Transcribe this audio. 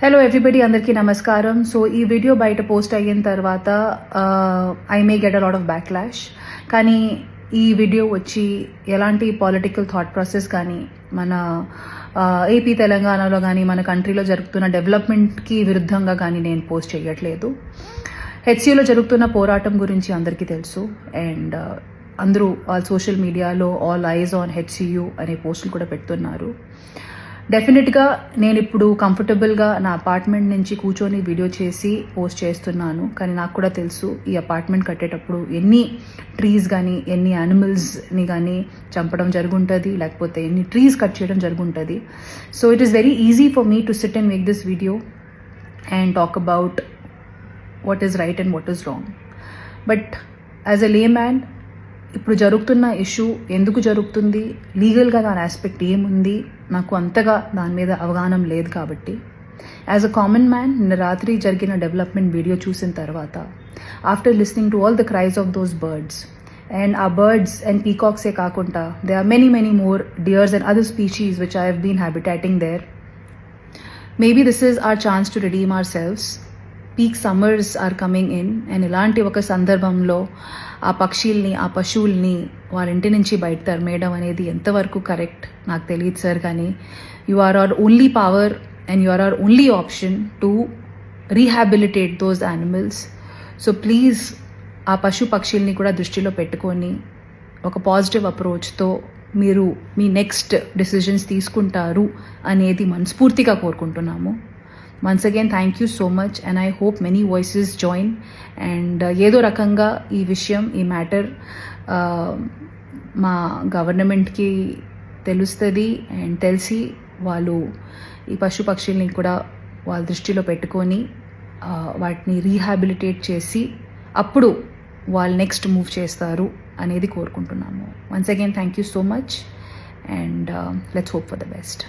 Hello everybody, అందరికీ నమస్కారం. So ఈ వీడియో బయట పోస్ట్ అయిన తర్వాత I may get a lot of backlash. కానీ ఈ వీడియో వచ్చి ఎలాంటి పొలిటికల్ థాట్ ప్రాసెస్ కానీ మన ఏపీ తెలంగాణలో కానీ మన కంట్రీలో జరుగుతున్న డెవలప్మెంట్కి విరుద్ధంగా కానీ నేను పోస్ట్ చేయట్లేదు. హెచ్సియూలో జరుగుతున్న పోరాటం గురించి అందరికీ తెలుసు. అండ్ అందరూ వాళ్ళ సోషల్ మీడియాలో ఆల్ ఐజ్ ఆన్ హెచ్సియూ అనే పోస్టులు కూడా పెడుతున్నారు. డెఫినెట్గా నేను ఇప్పుడు కంఫర్టబుల్గా నా అపార్ట్మెంట్ నుంచి కూర్చొని వీడియో చేసి పోస్ట్ చేస్తున్నాను. కానీ నాకు కూడా తెలుసు ఈ అపార్ట్మెంట్ కట్టేటప్పుడు ఎన్ని ట్రీస్ కానీ ఎన్ని యానిమల్స్ని కానీ చంపడం జరుగుంటుంది, లేకపోతే ఎన్ని ట్రీస్ కట్ చేయడం జరుగుంటుంది. So it is very easy for me to sit and make this video and talk about what is right and what is wrong. But as a layman ఇప్పుడు జరుగుతున్న ఇష్యూ ఎందుకు జరుగుతుంది, లీగల్గా దాని aspect ఏముంది, నాకు అంతగా దాని మీద అవగాహన లేదు. కాబట్టి యాజ్ అ కామన్ మ్యాన్ నిన్న రాత్రి జరిగిన డెవలప్మెంట్ వీడియో చూసిన తర్వాత after listening to all the cries of those birds and ఆ బర్డ్స్ అండ్ పీకాక్సే కాకుండా they are many more deers and other species which I have been habitating there. Maybe this is our chance to redeem ourselves. Peak summers are coming in and ఇలాంటి ఒక సందర్భంలో ఆ పక్షుల్ని ఆ పశువుల్ని వాళ్ళ ఇంటి నుంచి బయట తరిమేయడం అనేది ఎంతవరకు కరెక్ట్ నాకు తెలియదు సార్. కానీ you are our only power and you are our only option to rehabilitate those animals. So please ఆ పక్షుల్ని కూడా దృష్టిలో పెట్టుకొని ఒక పాజిటివ్ అప్రోచ్తో మీరు మీ నెక్స్ట్ డెసిషన్స్ తీసుకుంటారు అనేది మనస్ఫూర్తిగా కోరుకుంటున్నాము. Once again, thank you so much and I hope many voices join and ఏదో రకంగా ఈ విషయం ఈ మ్యాటర్ మా గవర్నమెంట్కి తెలుస్తుంది అండ్ తెలిసి వాళ్ళు ఈ పక్షుల్ని కూడా వాళ్ళ దృష్టిలో పెట్టుకొని వాటిని రీహాబిలిటేట్ చేసి అప్పుడు వాళ్ళు నెక్స్ట్ మూవ్ చేస్తారు అనేది కోరుకుంటున్నాము. Once again, thank you so much and let's hope for the best.